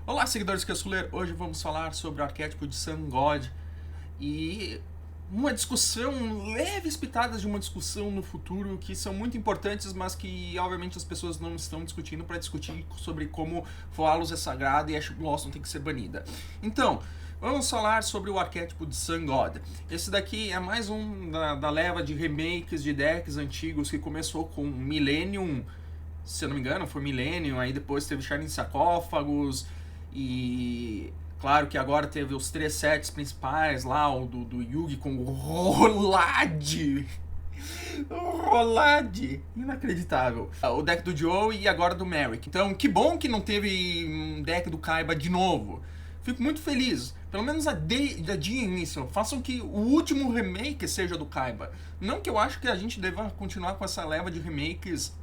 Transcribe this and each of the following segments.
Olá, seguidores do Casuler. Hoje vamos falar sobre o arquétipo de Sun God e uma discussão, leves pitadas de uma discussão no futuro que são muito importantes, mas que obviamente as pessoas não estão discutindo para discutir sobre como Phallus é sagrado e Ash Blossom tem que ser banida. Então, vamos falar sobre o arquétipo de Sun God. Esse daqui é mais um da leva de remakes de decks antigos que começou com Millennium, se eu não me engano, foi Millennium, aí depois teve Shining Sarcófagos, e claro que agora teve os 3 sets principais lá, o do Yugi com o Rolad. Rolad, inacreditável. O deck do Joe e agora do Merrick. Então, que bom que não teve um deck do Kaiba de novo. Fico muito feliz. Pelo menos adiem isso. Façam que o último remake seja do Kaiba. Não que eu acho que a gente deva continuar com essa leva de remakes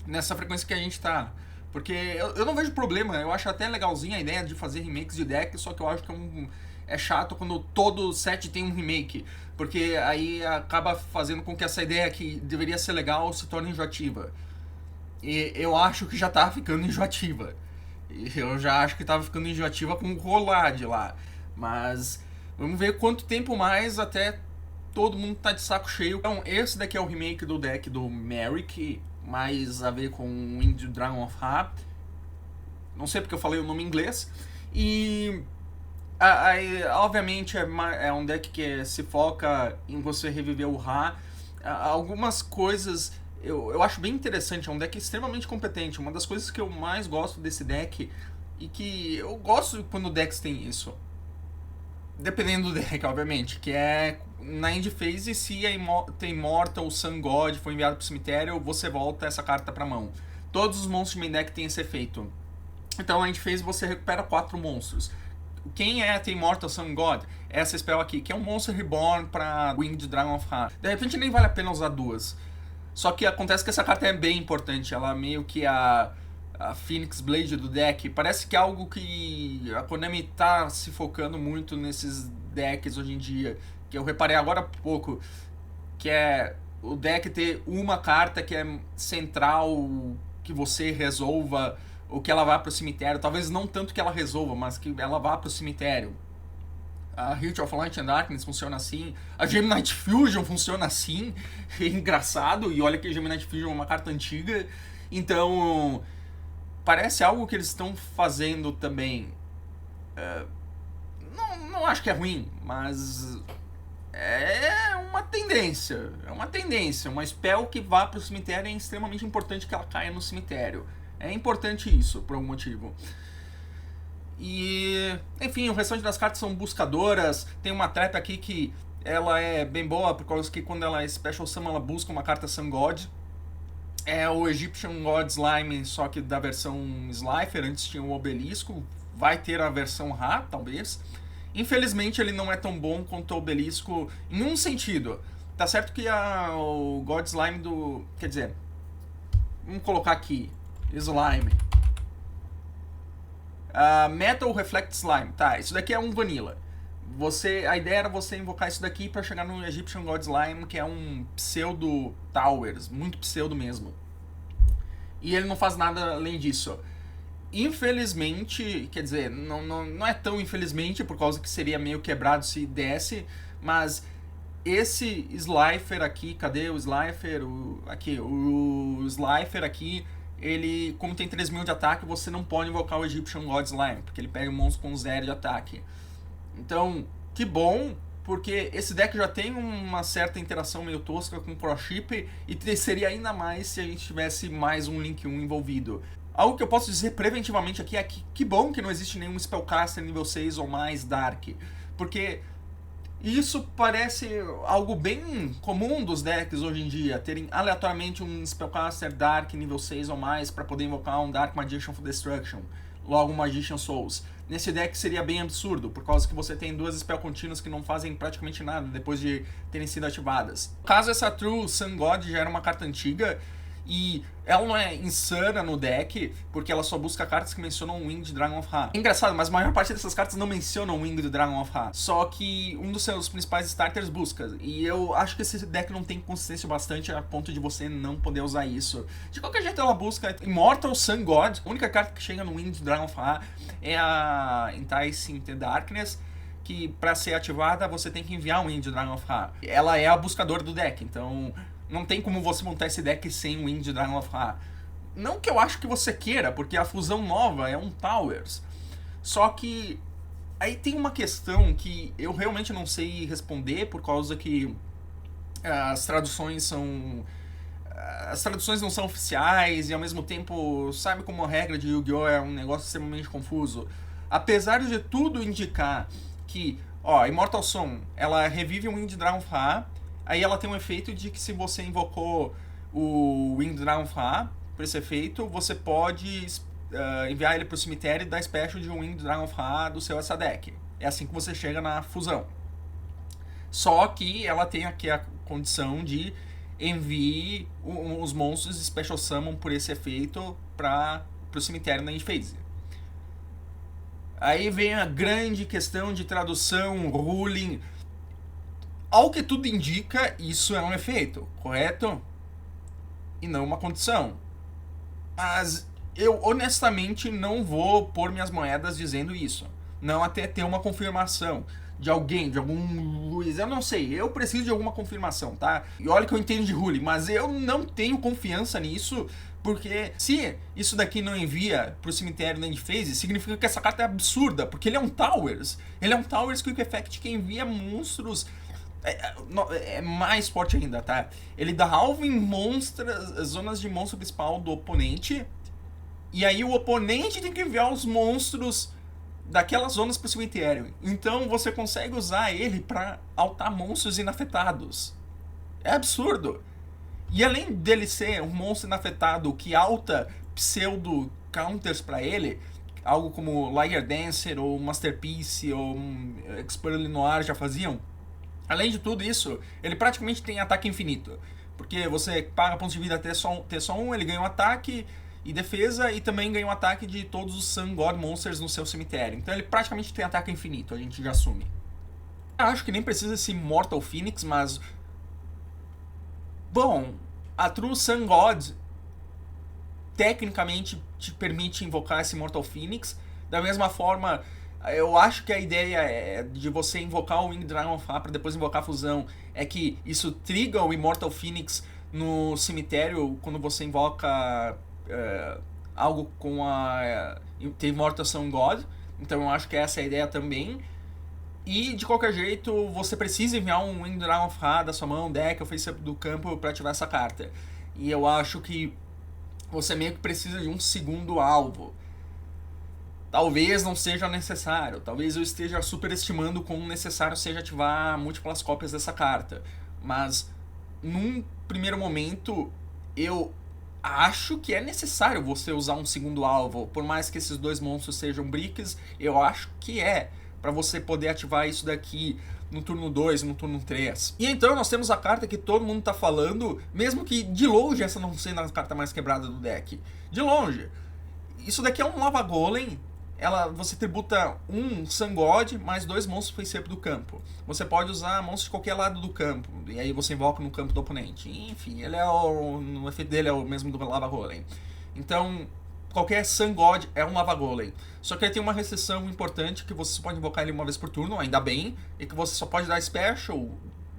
nessa frequência que a gente tá. Porque eu não vejo problema, eu acho até legalzinha a ideia de fazer remakes de deck, só que eu acho que é chato quando todo set tem um remake. Porque aí acaba fazendo com que essa ideia que deveria ser legal se torne enjoativa. E eu acho que já tá ficando enjoativa. Eu já acho que tava ficando enjoativa com o Rolad lá. Mas vamos ver quanto tempo mais até todo mundo tá de saco cheio. Então, esse daqui é o remake do deck do Merrick, mais a ver com Winged Dragon of Ra. Não sei porque eu falei o nome em inglês. E obviamente é um deck que se foca em você reviver o Ra. Algumas coisas eu acho bem interessante, é um deck extremamente competente. Uma das coisas que eu mais gosto desse deck, e que eu gosto quando decks tem isso, dependendo do deck, obviamente, que é na end phase, se a Immortal Sun God for enviado pro cemitério, você volta essa carta pra mão. Todos os monstros de main deck têm esse efeito. Então na end phase você recupera 4 monstros. Quem é a Immortal Sun God? Essa spell aqui, que é um Monster Reborn pra Winged Dragon of Ra. De repente nem vale a pena usar duas. Só que acontece que essa carta é bem importante, ela é meio que a Phoenix Blade do deck. Parece que é algo que a Konami tá se focando muito nesses decks hoje em dia, que eu reparei agora há pouco, que é o deck ter uma carta que é central, que você resolva, ou que ela vá pro cemitério. Talvez não tanto que ela resolva, mas que ela vá pro cemitério. A Hilt of Light and Darkness funciona assim. A Gemini Fusion funciona assim. É engraçado. E olha que a Gemini Fusion é uma carta antiga. Então, parece algo que eles estão fazendo também. Não acho que é ruim, mas é uma tendência. É uma tendência. Uma spell que vá pro cemitério é extremamente importante que ela caia no cemitério. É importante isso, por algum motivo. E, enfim, o restante das cartas são buscadoras. Tem uma trap aqui que ela é bem boa, por causa que quando ela é Special Summon, ela busca uma carta Sun God. É o Egyptian God Slime, só que da versão Slifer. Antes tinha o Obelisco. Vai ter a versão Ra, talvez. Infelizmente ele não é tão bom quanto o Obelisco em um sentido. Tá certo que o God Slime do... Quer dizer, vamos colocar aqui Slime. Metal Reflect Slime. Tá, isso daqui é um Vanilla. A ideia era você invocar isso daqui pra chegar no Egyptian God Slime, que é um pseudo Towers, muito pseudo mesmo. E ele não faz nada além disso. Infelizmente, quer dizer, não é tão infelizmente, por causa que seria meio quebrado se desse, mas esse Slifer aqui, cadê o Slifer? O Slifer aqui, ele, como tem 3.000 de ataque, você não pode invocar o Egyptian God Slime, porque ele pega um monstro com 0 de ataque. Então, que bom, porque esse deck já tem uma certa interação meio tosca com o Crossship, e seria ainda mais se a gente tivesse mais um Link 1 envolvido. Algo que eu posso dizer preventivamente aqui é que bom que não existe nenhum Spellcaster nível 6 ou mais Dark, porque isso parece algo bem comum dos decks hoje em dia, terem aleatoriamente um Spellcaster Dark nível 6 ou mais para poder invocar um Dark Magician for Destruction, logo um Magician Souls. Nesse deck seria bem absurdo, por causa que você tem 2 spell contínuas que não fazem praticamente nada depois de terem sido ativadas. Caso essa True Sun God já era uma carta antiga, E ela não é insana no deck, porque ela só busca cartas que mencionam o Winged Dragon of Ra. É engraçado, mas a maior parte dessas cartas não mencionam o Winged Dragon of Ra. Só que um dos seus principais starters busca. E eu acho que esse deck não tem consistência bastante a ponto de você não poder usar isso. De qualquer jeito, ela busca Immortal Sun God. A única carta que chega no Winged Dragon of Ra é a Enticing the Darkness, que para ser ativada você tem que enviar um Winged Dragon of Ra. Ela é a buscadora do deck, então não tem como você montar esse deck sem o Winged Dragon of Ra. Não que eu acho que você queira, porque a fusão nova é um Towers. Só que aí tem uma questão que eu realmente não sei responder, por causa que as traduções são... As traduções não são oficiais e ao mesmo tempo, sabe como a regra de Yu-Gi-Oh! É um negócio extremamente confuso. Apesar de tudo indicar que, ó, Immortal Sun, ela revive o Winged Dragon of Ra, aí ela tem um efeito de que se você invocou o Winged Dragon of Ra, por esse efeito, você pode enviar ele pro cemitério e dar special de um Winged Dragon of Ra do seu essa deck. É assim que você chega na fusão. Só que ela tem aqui a condição de envie os monstros Special Summon por esse efeito pro cemitério na end phase. Aí vem a grande questão de tradução, ruling. Ao que tudo indica, isso é um efeito, correto? E não uma condição. Mas eu honestamente não vou pôr minhas moedas dizendo isso. Não até ter uma confirmação de alguém, de algum Luiz, eu não sei, eu preciso de alguma confirmação, tá? E olha que eu entendo de ruling, mas eu não tenho confiança nisso, porque se isso daqui não envia pro cemitério na end phase, significa que essa carta é absurda, porque ele é um Towers. Ele é um Towers Quick Effect que envia monstros... É mais forte ainda, tá? Ele dá alvo em zonas de monstro principal do oponente, e aí o oponente tem que enviar os monstros daquelas zonas pro cemitério. Então você consegue usar ele pra altar monstros inafetados. É absurdo. E além dele ser um monstro inafetado que alta pseudo counters pra ele, algo como Liar Dancer ou Masterpiece ou Expert Noir já faziam, além de tudo isso, ele praticamente tem ataque infinito. Porque você paga pontos de vida até só um, ele ganha um ataque e defesa, e também ganha um ataque de todos os Sun God Monsters no seu cemitério. Então ele praticamente tem ataque infinito, a gente já assume. Eu acho que nem precisa esse Mortal Phoenix, mas... Bom, a True Sun God tecnicamente te permite invocar esse Mortal Phoenix. Da mesma forma, eu acho que a ideia de você invocar o Winged Dragon of Ra para depois invocar a fusão é que isso triga o Immortal Phoenix no cemitério quando você invoca algo com a Immortal Sun God. Então eu acho que essa é a ideia também. E de qualquer jeito você precisa enviar um Winged Dragon of Ra da sua mão, deck ou face do campo para ativar essa carta. E eu acho que você meio que precisa de um segundo alvo. Talvez não seja necessário, talvez eu esteja superestimando quão necessário seja ativar múltiplas cópias dessa carta. Mas num primeiro momento eu acho que é necessário você usar um segundo alvo. Por mais que esses dois monstros sejam bricks, eu acho que é para você poder ativar isso daqui no turno 2, no turno 3. E então nós temos a carta que todo mundo tá falando, mesmo que de longe essa não sendo a carta mais quebrada do deck. De longe. Isso daqui é um Lava Golem. Você tributa um Sun God mais 2 monstros face-up do campo. Você pode usar monstros de qualquer lado do campo, e aí você invoca no campo do oponente. Enfim, o efeito dele é o mesmo do Lava Golem. Então, qualquer Sun God é um Lava Golem. Só que ele tem uma restrição importante, que você só pode invocar ele uma vez por turno, ainda bem, e que você só pode dar Special.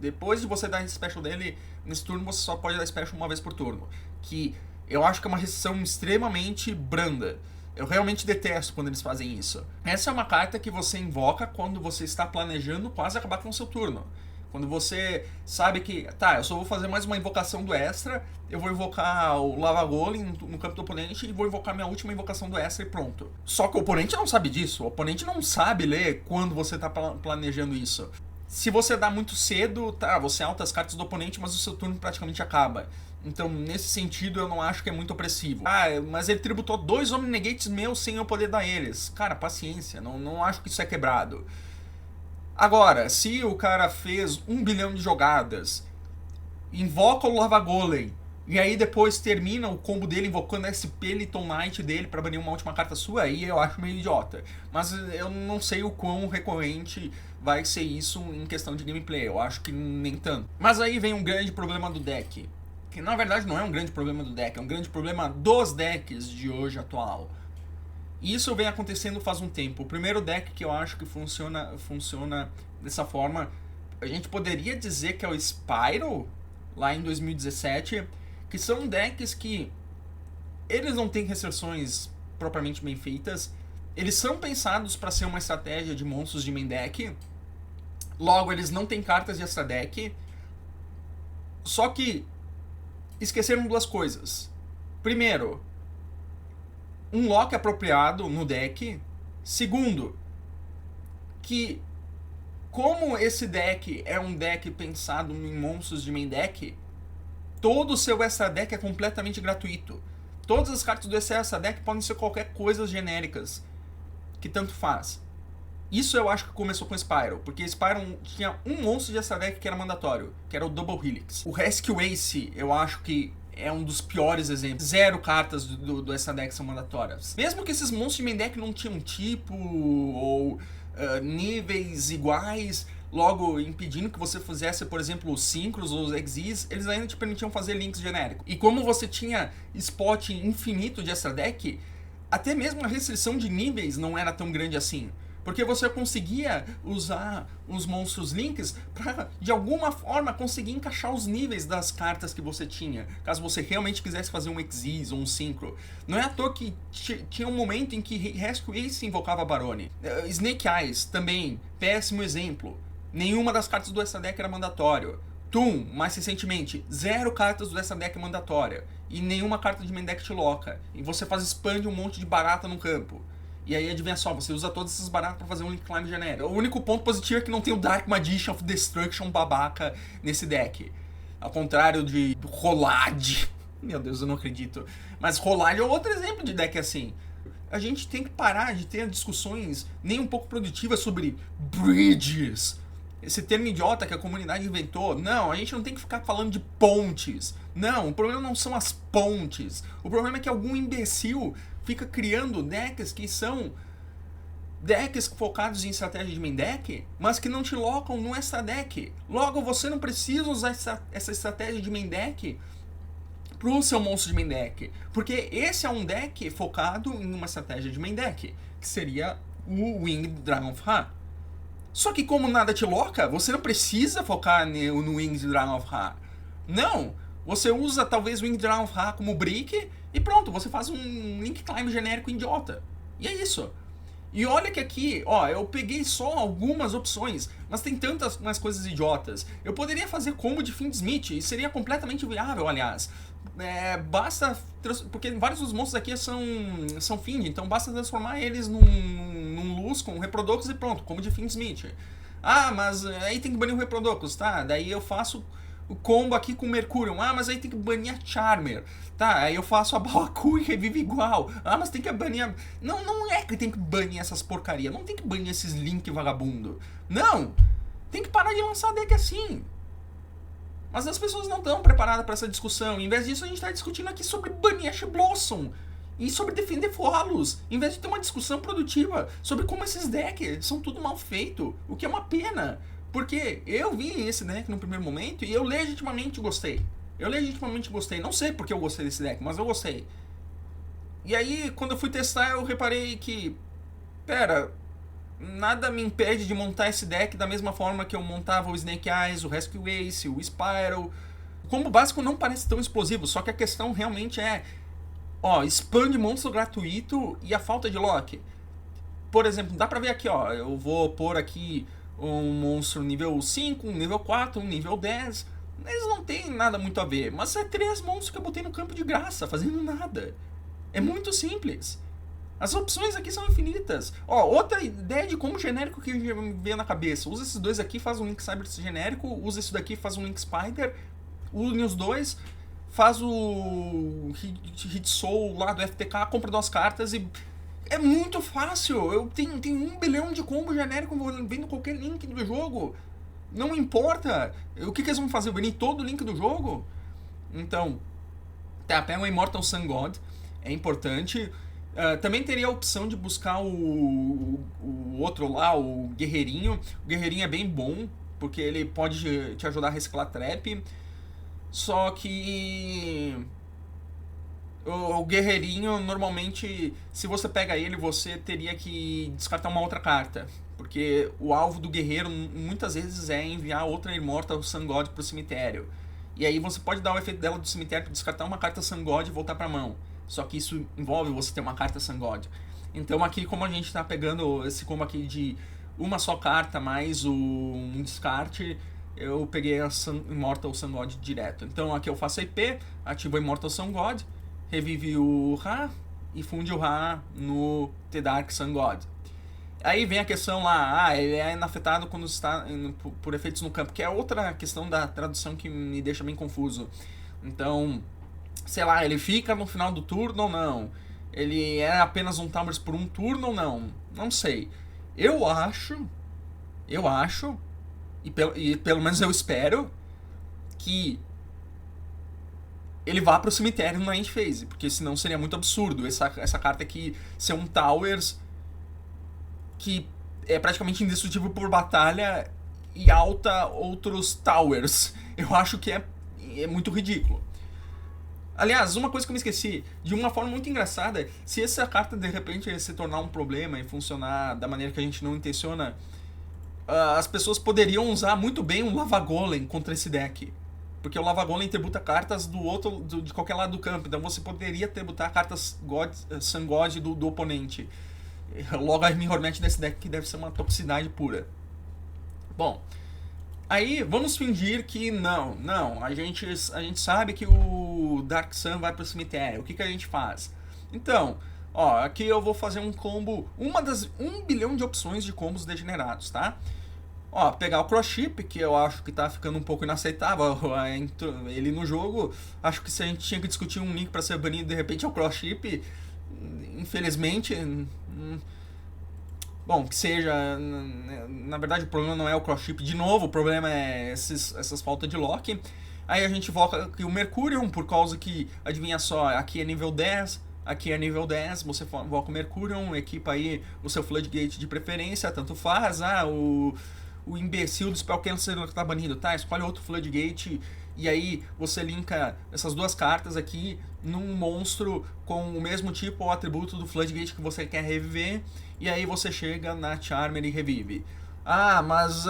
Depois de você dar Special dele, nesse turno você só pode dar Special uma vez por turno. Que eu acho que é uma restrição extremamente branda. Eu realmente detesto quando eles fazem isso. Essa é uma carta que você invoca quando você está planejando quase acabar com o seu turno. Quando você sabe que, tá, eu só vou fazer mais uma invocação do extra, eu vou invocar o Lava Golem no campo do oponente e vou invocar minha última invocação do extra e pronto. Só que o oponente não sabe disso, o oponente não sabe ler quando você está planejando isso. Se você dá muito cedo, tá, você alta as cartas do oponente, mas o seu turno praticamente acaba. Então, nesse sentido, eu não acho que é muito opressivo. Ah, mas ele tributou 2 Omni-Negates meus sem eu poder dar eles. Cara, paciência, não acho que isso é quebrado. Agora, se o cara fez 1 bilhão de jogadas, invoca o Lava Golem e aí depois termina o combo dele invocando SP Little Knight dele pra banir uma última carta sua, aí eu acho meio idiota. Mas eu não sei o quão recorrente vai ser isso em questão de gameplay, eu acho que nem tanto. Mas aí vem um grande problema do deck, que na verdade não é um grande problema do deck, é um grande problema dos decks de hoje atual. E isso vem acontecendo faz um tempo. O primeiro deck que eu acho que funciona dessa forma, a gente poderia dizer que é o Spyro, lá em 2017, que são decks que eles não têm restrições propriamente bem feitas, eles são pensados para ser uma estratégia de monstros de main deck, logo eles não têm cartas de extra deck, só que esqueceram duas coisas. Primeiro, um lock apropriado no deck. Segundo, que como esse deck é um deck pensado em monstros de main deck, todo o seu extra deck é completamente gratuito. Todas as cartas do extra deck podem ser qualquer coisa genéricas, que tanto faz. Isso eu acho que começou com Spyro, porque Spyro tinha um monstro de extra deck que era mandatório, que era o Double Helix. O Rescue Ace, eu acho que é um dos piores exemplos. 0 cartas do extra deck são mandatórias. Mesmo que esses monstros de main deck não tinham tipo ou níveis iguais, logo impedindo que você fizesse, por exemplo, os Synchros ou os Exes, eles ainda te permitiam fazer links genéricos. E como você tinha spot infinito de extra deck, até mesmo a restrição de níveis não era tão grande assim. Porque você conseguia usar os monstros links para, de alguma forma, conseguir encaixar os níveis das cartas que você tinha. Caso você realmente quisesse fazer um Exes ou um Synchro. Não é à toa que tinha um momento em que Rescue Ace invocava Barone. Snake Eyes, também, péssimo exemplo. Nenhuma das cartas do extra deck era mandatório. Toon, mais recentemente, 0 cartas do extra deck mandatória. E nenhuma carta de main deck te loca. E você faz spam de um monte de barata no campo. E aí, adivinha só, você usa todas essas baratas pra fazer um Link Climb genérico. O único ponto positivo é que não tem o Dark Magician of Destruction babaca nesse deck. Ao contrário de Rolad. Meu Deus, eu não acredito. Mas Rolad é outro exemplo de deck assim. A gente tem que parar de ter discussões nem um pouco produtivas sobre bridges. Esse termo idiota que a comunidade inventou. Não, a gente não tem que ficar falando de pontes. Não, o problema não são as pontes. O problema é que algum imbecil fica criando decks que são decks focados em estratégia de main deck, mas que não te locam no extra deck. Logo, você não precisa usar essa estratégia de main deck pro seu monstro de main deck. Porque esse é um deck focado em uma estratégia de main deck, que seria o Winged Dragon of Ra. Só que como nada te loca, você não precisa focar no Winged Dragon of Ra. Não! Você usa talvez o Winged Dragon of Ra como brick e pronto, você faz um Link Climb genérico idiota. E é isso. E olha que aqui, ó, eu peguei só algumas opções, mas tem tantas mais coisas idiotas. Eu poderia fazer combo de Fiend Smith e seria completamente viável, aliás. Basta... Porque vários dos monstros aqui são Fiend, então basta transformar eles num Luz com Reprodocus e pronto, combo de Fiend Smith. Ah, mas aí tem que banir o Reprodocus, tá? Daí eu faço o combo aqui com o Mercurium. Ah, mas aí tem que banir a Charmer. Tá, aí eu faço a Baoku e revive igual. Ah, mas tem que banir a... Não é que tem que banir essas porcaria. Não tem que banir esses Link vagabundo. Não! Tem que parar de lançar deck assim. Mas as pessoas não estão preparadas para essa discussão. Em vez disso, a gente está discutindo aqui sobre banir Ash Blossom. E sobre defender Folos. Em vez de ter uma discussão produtiva sobre como esses decks são tudo mal feito. O que é uma pena. Porque eu vi esse deck no primeiro momento e eu legitimamente gostei. Não sei porque eu gostei desse deck, mas eu gostei. E aí, quando eu fui testar, eu reparei que... Pera, nada me impede de montar esse deck da mesma forma que eu montava o Snake Eyes, o Rescue Ace, o Spyro. O combo básico não parece tão explosivo, só que a questão realmente é... Ó, spam de monstro gratuito e a falta de lock. Por exemplo, dá pra ver aqui, ó. Eu vou pôr aqui um monstro nível 5, um nível 4, um nível 10. Eles não tem nada muito a ver, mas é 3 monstros que eu botei no campo de graça, fazendo nada. É muito simples. As opções aqui são infinitas. Ó, outra ideia de como genérico que me veio na cabeça. Usa esses dois aqui, faz um Link Cyber genérico. Usa isso daqui, faz um Link Spider. Une os dois, faz o Hit Soul lá do FTK, compra 2 cartas e... É muito fácil. Eu tenho 1 bilhão de combo genérico vendo qualquer link do jogo. Não importa. O que eles vão fazer? Banir todo o link do jogo? Então, Tá, pega o Immortal Sun God, é importante. Também teria a opção de buscar o outro lá, o Guerreirinho. O Guerreirinho é bem bom, porque ele pode te ajudar a reciclar trap. Só que o Guerreirinho, normalmente, se você pega ele, você teria que descartar uma outra carta. Porque o alvo do guerreiro muitas vezes é enviar outra Immortal Sun God pro cemitério. E aí você pode dar o efeito dela do cemitério para descartar uma carta Sun God e voltar pra mão. Só que isso envolve você ter uma carta Sun God. Então aqui, como a gente tá pegando esse combo aqui de uma só carta mais um descarte, eu peguei a Immortal Sun God direto. Então aqui eu faço a IP, ativo a Immortal Sun God, revive o Ra e funde o Ra no The Dark Sun God. Aí vem a questão lá, ele é inafetado quando está por efeitos no campo, que é outra questão da tradução que me deixa bem confuso. Então, sei lá, ele fica no final do turno ou não? Ele é apenas um Towers por um turno ou não? Não sei. Eu acho, e pelo menos eu espero, que ele vá pro cemitério no end phase, porque senão seria muito absurdo essa carta aqui ser um Towers que é praticamente indestrutível por batalha e alta outros Towers. Eu acho que é muito ridículo. Aliás, uma coisa que eu me esqueci, de uma forma muito engraçada, se essa carta de repente se tornar um problema e funcionar da maneira que a gente não intenciona, as pessoas poderiam usar muito bem um Lava Golem contra esse deck. Porque o Lava Golem tributa cartas de qualquer lado do campo, então você poderia tributar cartas Sun God do oponente. Logo a Mirror Match desse deck que deve ser uma toxicidade pura. Bom, aí vamos fingir que não, a gente sabe que o Dark Sun vai pro cemitério. O que a gente faz? Então, ó, aqui eu vou fazer um combo, uma das 1 bilhão de opções de combos degenerados, tá? Ó, pegar o Cross Ship, que eu acho que tá ficando um pouco inaceitável ele no jogo. Acho que se a gente tinha que discutir um link pra ser banido, de repente é o Cross Ship. Infelizmente, bom, que seja, na verdade o problema não é o cross ship de novo, o problema é essas faltas de lock. Aí a gente invoca aqui o Mercurium, por causa que, adivinha só, aqui é nível 10, aqui é nível 10, você invoca o Mercurium, equipa aí o seu Floodgate de preferência, tanto faz, o imbecil do Spell Canceler que tá banido, tá? Escolhe outro Floodgate e aí você linka essas duas cartas aqui num monstro com o mesmo tipo ou atributo do Floodgate que você quer reviver, e aí você chega na Charmer e revive. Ah, mas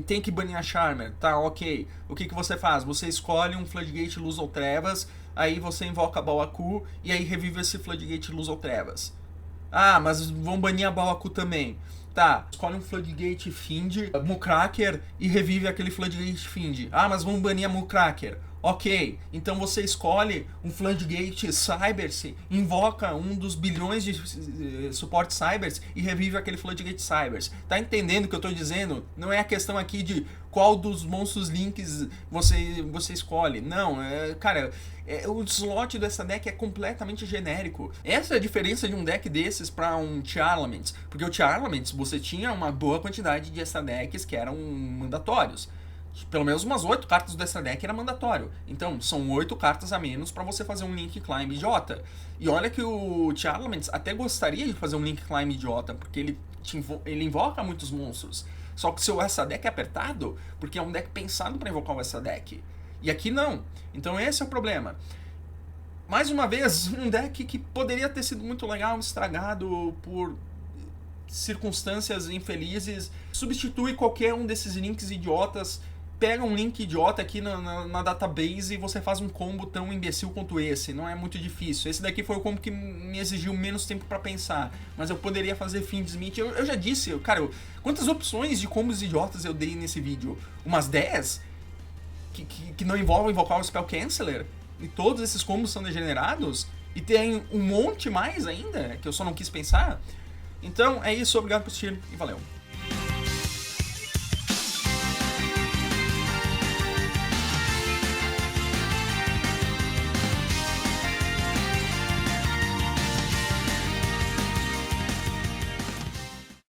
tem que banir a Charmer. Tá, ok. O que você faz? Você escolhe um Floodgate Luz ou Trevas, aí você invoca a Baoaku e aí revive esse Floodgate Luz ou Trevas. Ah, mas vão banir a Baoaku também. Tá, escolhe um Floodgate Fiend, Mucracker, e revive aquele Floodgate Fiend. Ah, mas vamos banir a Mucracker. Ok, então você escolhe um Floodgate Cybers, invoca um dos bilhões de suporte Cybers e revive aquele Floodgate Cybers. Tá entendendo o que eu tô dizendo? Não é a questão aqui de qual dos monstros links você escolhe. Não, cara, o slot dessa deck é completamente genérico. Essa é a diferença de um deck desses para um Tear Elements. Porque o Tear Elements, você tinha uma boa quantidade de extra decks que eram mandatórios. Pelo menos umas 8 cartas dessa deck era mandatório. Então, são 8 cartas a menos para você fazer um Link Climb idiota. E olha que o Tear Elements até gostaria de fazer um Link Climb idiota, porque ele invoca muitos monstros. Só que o seu essa deck é apertado, porque é um deck pensado para invocar o essa deck. E aqui não. Então esse é o problema. Mais uma vez, um deck que poderia ter sido muito legal, estragado por circunstâncias infelizes. Substitui qualquer um desses links idiotas. Pega um link idiota aqui na database e você faz um combo tão imbecil quanto esse. Não é muito difícil. Esse daqui foi o combo que me exigiu menos tempo pra pensar. Mas eu poderia fazer Fiend Smith. Eu já disse, cara, quantas opções de combos idiotas eu dei nesse vídeo? Umas 10? Que não envolvem invocar o Spell Canceler? E todos esses combos são degenerados? E tem um monte mais ainda, que eu só não quis pensar? Então é isso, obrigado por assistir e valeu.